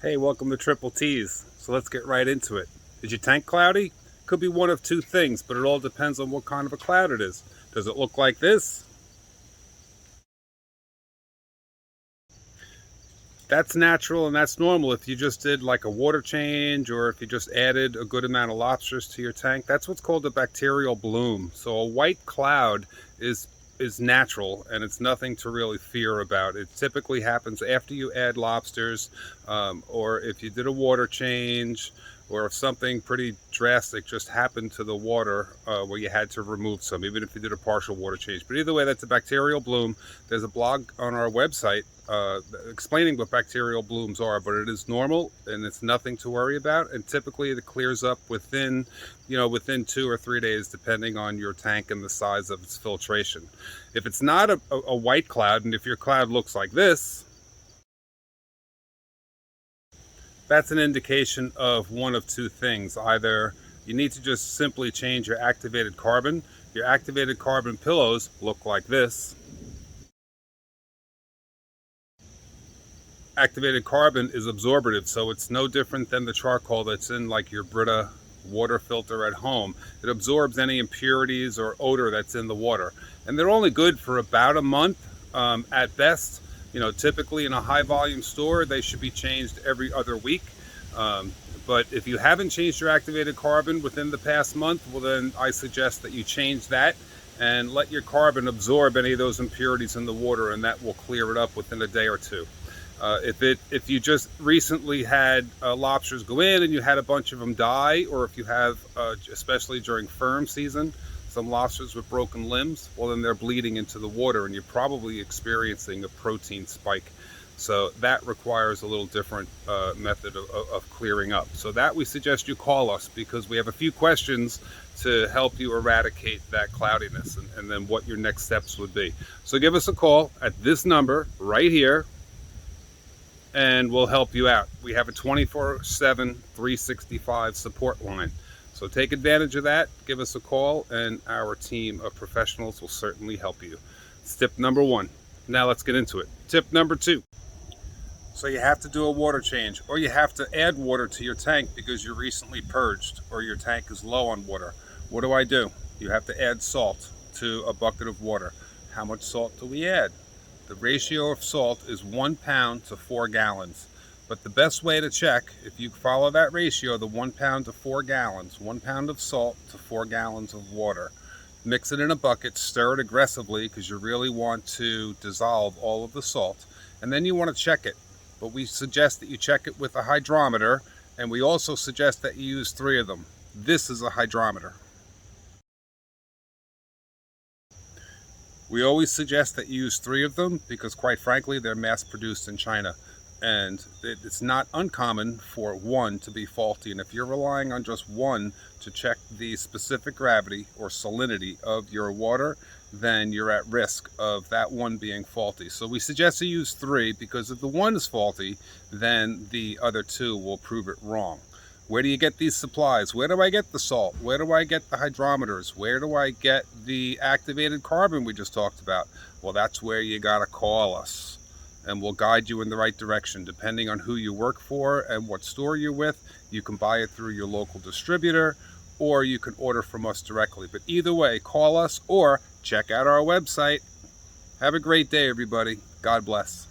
Hey, welcome to Triple T's. So let's get right into it. Is your tank cloudy? Could be one of two things, but it all depends on what kind of a cloud it is. Does it look like this? That's natural and that's normal. If you just did like a water change or if you just added a good amount of lobsters to your tank, that's what's called a bacterial bloom. So a white cloud is is natural and it's nothing to really fear about. It typically happens after you add lobsters, or if you did a water change, or if something pretty drastic just happened to the water where you had to remove some, even if you did a partial water change. But either way, that's a bacterial bloom. There's a blog on our website explaining what bacterial blooms are, but it is normal and it's nothing to worry about. And typically it clears up within, within 2 or 3 days, depending on your tank and the size of its filtration. If it's not a white cloud, and if your cloud looks like this, that's an indication of one of two things. Either you need to just simply change your activated carbon. Your activated carbon pillows look like this. Activated carbon is absorptive, so it's no different than the charcoal that's in like your Brita water filter at home. It absorbs any impurities or odor that's in the water, and they're only good for about a month at best. Typically in a high volume store they should be changed every other week, but if you haven't changed your activated carbon within the past month, well then I suggest that you change that and let your carbon absorb any of those impurities in the water, and that will clear it up within a day or two. If you just recently had lobsters go in and you had a bunch of them die, or if you have, especially during firm season, some lobsters with broken limbs, well then they're bleeding into the water and you're probably experiencing a protein spike. So that requires a little different method of clearing up. So that we suggest you call us, because we have a few questions to help you eradicate that cloudiness, and then what your next steps would be. So give us a call at this number right here and we'll help you out. We have a 24/7, 365 support line. So take advantage of that, give us a call, and our team of professionals will certainly help you. It's tip number one. Now let's get into it. Tip number two. So you have to do a water change, or you have to add water to your tank because you recently purged or your tank is low on water. What do? You have to add salt to a bucket of water. How much salt do we add? The ratio of salt is 1 pound to 4 gallons. But the best way to check, if you follow that ratio, the 1 pound to 4 gallons, 1 pound of salt to 4 gallons of water, mix it in a bucket, stir it aggressively because you really want to dissolve all of the salt. And then you want to check it. But we suggest that you check it with a hydrometer, and we also suggest that you use 3 of them. This is a hydrometer. We always suggest that you use 3 of them because, quite frankly, they're mass produced in China, and it's not uncommon for one to be faulty. And if you're relying on just one to check the specific gravity or salinity of your water, then you're at risk of that one being faulty. So we suggest you use 3, because if the one is faulty, then the other 2 will prove it wrong. Where do you get these supplies? Where do I get the salt? Where do I get the hydrometers? Where do I get the activated carbon we just talked about? Well, that's where you gotta call us, and we'll guide you in the right direction. Depending on who you work for and what store you're with, you can buy it through your local distributor, or you can order from us directly. But either way, call us or check out our website. Have a great day, everybody. God bless.